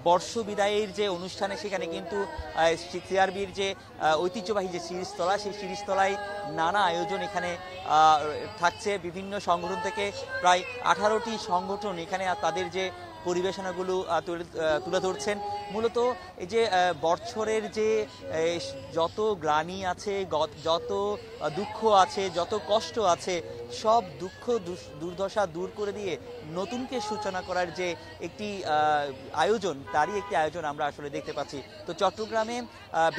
বর্ষ বিদায়ের যে অনুষ্ঠানে সেখানে কিন্তু সিআরবির যে ঐতিহ্যবাহী যে সিরিজতলা, সেই সিরিজতলায় নানা আয়োজন এখানে থাকছে। বিভিন্ন সংগঠন থেকে প্রায় 18টি সংগঠন এখানে তাদের যে পরিবেশনাগুলো তুলে ধরছেন। মূলত এই যে বছরের যে যত গ্লানি আছে, যত দুঃখ আছে, যত কষ্ট আছে, সব দুঃখ দুর্দশা দূর করে দিয়ে নতুনকে সূচনা করার যে একটি আয়োজন, তারই একটি আয়োজন আমরা আসলে দেখতে পাচ্ছি। তো চট্টগ্রামে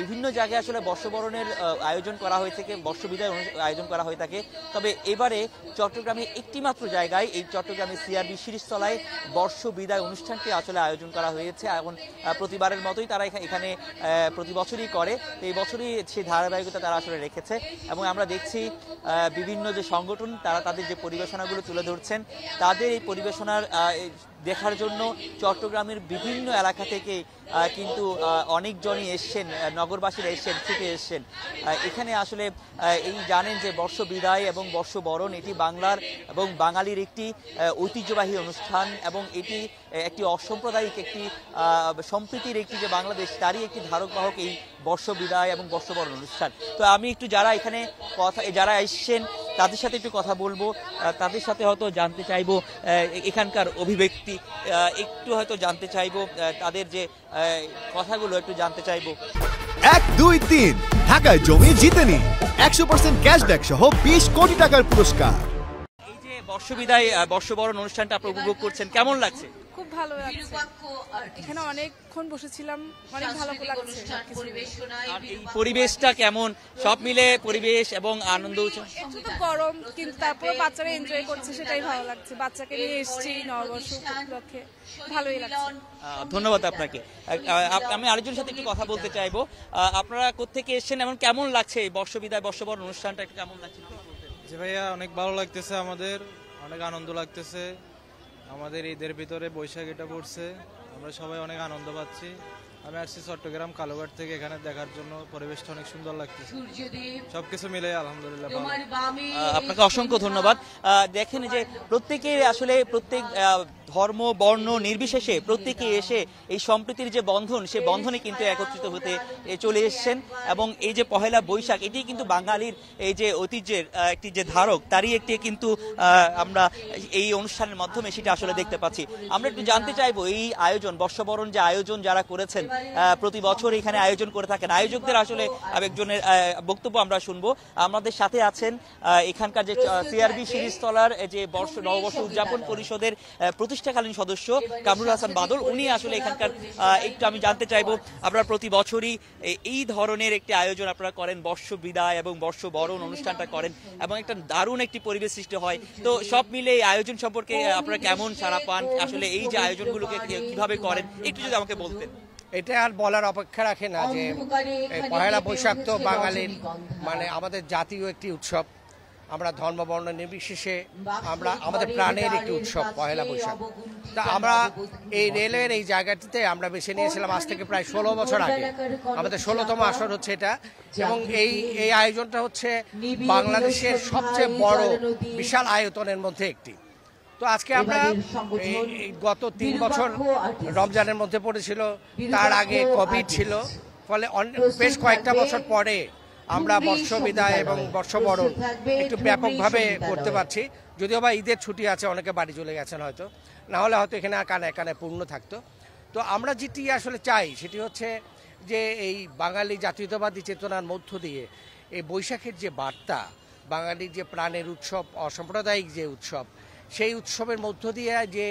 বিভিন্ন জায়গায় আসলে বর্ষবরণের আয়োজন করা হয়ে থাকে, বর্ষবিদায় আয়োজন করা হয়ে থাকে। তবে এবারে চট্টগ্রামে একটি মাত্র জায়গায়, এই চট্টগ্রামে সিআরবি শিরিষতলায় বর্ষবিদায় অনুষ্ঠানটি আসলে আয়োজন করা হয়েছে। এখন প্রতিবারের মতোই তারা এখানে প্রতি বছরই করে, এই বছরই সেই ধারাবাহিকতা তারা আসলে রেখেছে। এবং আমরা দেখছি বিভিন্ন যে সংগঠন তারা তাদের যে পরিবেশনাগুলো তুলে ধরছেন, তাদের এই পরিবেশনার দেখার জন্য চট্টগ্রামের বিভিন্ন এলাকা থেকে কিন্তু অনেকজনই এসছেন, নগরবাসীরা এসছেন, ছুটে এসছেন এখানে। আসলে এই জানেন যে বর্ষ বিদায় এবং বর্ষবরণ এটি বাংলার এবং বাঙালির একটি ঐতিহ্যবাহী অনুষ্ঠান, এবং এটি একটি অসাম্প্রদায়িক একটি সম্প্রীতির একটি যে বাংলাদেশ, তারই একটি ধারক বাহক এই বর্ষ বিদায় এবং বর্ষবরণ অনুষ্ঠান। তো আমি একটু যারা এখানে যারা এসছেন তাদের সাথে একটু কথা বলবো, তাদের সাথে হয়তো জানতে চাইবো এখানকার অভিব্যক্তি, একটু হয়তো জানতে চাইবো তাদের যে কথাগুলো একটু জানতে চাইবো। 1, 2, 3 ঢাকায় জমি জিতে নিন 100% ক্যাশব্যাক সহ 20 কোটি টাকার পুরস্কার। এই যে বর্ষবিদায় বর্ষবরণ অনুষ্ঠানটা আপনি উপভোগ করছেন, কেমন লাগছে? খুব ভালো লাগছে, এখানে অনেকক্ষণ বসেছিলাম, অনেক ভালো লাগছে। আর এই পরিবেশটা কেমন, সব মিলে পরিবেশ এবং আনন্দ? একটু গরম, কিন্তু তারপরে বাচ্চারা এনজয় করছে, সেটাই ভালো লাগছে। বাচ্চাকে নিয়ে এসেছি নববর্ষ উপলক্ষে, ভালোই লাগছে। ধন্যবাদ আপনাকে। আমি আরেকজনের সাথে একটু কথা বলতে চাইবো। আপনারা কোত্থেকে এসেছেন এবং কেমন লাগছে এই বর্ষবিদায় বর্ষবরণ অনুষ্ঠানটা, একটু কেমন লাগছে? জি ভাইয়া, অনেক ভালো লাগতেছে, আমাদের অনেক আনন্দ লাগতেছে। আমাদের ঈদের ভিতরে বৈশাখ এটা পড়ছে, আমরা সবাই অনেক আনন্দ পাচ্ছি। আমি আসছি চট্টগ্রাম কালুঘাট থেকে, এখানে দেখার জন্য পরিবেশটা অনেক সুন্দর লাগতেছে। সবকিছু মিলে আলহামদুলিল্লাহ। আপনাকে অসংখ্য ধন্যবাদ। দেখেন যে প্রত্যেকে আসলে প্রত্যেক ধর্ম বর্ণ নির্বিশেষে প্রত্যেকে এসে এই সম্প্রীতির যে বন্ধন, সে বন্ধনে কিন্তু একত্রিত হতে চলে এসছেন। এবং এই যে পহেলা বৈশাখ, এটি কিন্তু বাঙালির এই যে ঐতিহ্যের একটি যে ধারক, তারই একটি কিন্তু আমরা এই অনুষ্ঠানের মাধ্যমে সেটা আসলে দেখতে পাচ্ছি। আমরা একটু জানতে চাইবো এই আয়োজন, বর্ষবরণ যে আয়োজন যারা করেছেন, প্রতি বছর এখানে আয়োজন করে থাকেন, আয়োজকদের আসলে একজনের বক্তব্য আমরা শুনবো। আমাদের সাথে আছেন এখানকার যে সিআরবি শিরিষতলার যে নববর্ষ উদযাপন পরিষদের প্রতিষ্ঠাকালীন সদস্য কামরুল হাসান বাদল, উনি আসলে এখানকার একটু আমি জানতে চাইবো, আপনারা প্রতি বছরই এই ধরনের একটি আয়োজন আপনারা করেন, বর্ষ বিদায় এবং বর্ষবরণ অনুষ্ঠানটা করেন, এবং একটা দারুণ একটি পরিবেশ সৃষ্টি হয়। তো সব মিলে এই আয়োজন সম্পর্কে আপনারা কেমন সাড়া পান, আসলে এই যে আয়োজনগুলোকে কিভাবে করেন একটু যদি আমাকে বলতেন। এটা আর বলার অপেক্ষা রাখে না যে পহেলা বৈশাখ তো বাঙালির মানে আমাদের জাতীয় একটি উৎসব। আমরা ধর্ম বর্ণ নির্বিশেষে আমাদের প্রাণের একটি উৎসব পহেলা বৈশাখ। তা আমরা এই রেলের এই জায়গাটিতে আমরা বেছে নিয়েছিলাম আজ থেকে প্রায় 16 বছর আগে। আমাদের 16তম আসর হচ্ছে এটা, এবং এই আয়োজনটা হচ্ছে বাংলাদেশের সবচেয়ে বড় বিশাল আয়তনের মধ্যে একটি। তো আজকে আমরা গত 3 বছর রমজানের মধ্যে পড়েছিল, তার আগে কোভিড ছিল, ফলে বেশ কয়েকটা বছর পরে আমরা বর্ষ বিদায় এবং বর্ষবরণ একটু ব্যাপকভাবে করতে পারছি। যদিও বা ঈদের ছুটি আছে, অনেকে বাড়ি চলে গেছেন হয়তো, না হলে হয়তো এখানে কানে কানে পূর্ণ থাকতো। তো আমরা যেটি আসলে চাই সেটি হচ্ছে যে এই বাঙালি জাতীয়তাবাদী চেতনার মধ্য দিয়ে এই বৈশাখের যে বার্তা, বাঙালির যে প্রাণের উৎসব, অসাম্প্রদায়িক যে উৎসব, সেই উৎসবের মধ্য দিয়ে যে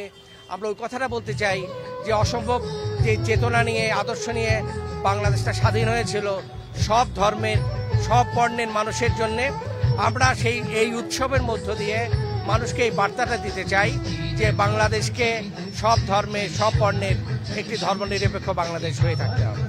আমরা ওই কথাটা বলতে চাই যে অসম্ভব যে চেতনা নিয়ে, আদর্শ নিয়ে বাংলাদেশটা স্বাধীন হয়েছিল সব ধর্মের সব বর্ণের মানুষের জন্যে। আমরা এই উৎসবের মধ্য দিয়ে মানুষকে এই বার্তাটা দিতে চাই যে বাংলাদেশকে সব ধর্মের সব বর্ণের একটি ধর্মনিরপেক্ষ বাংলাদেশ হয়ে থাকতে হবে।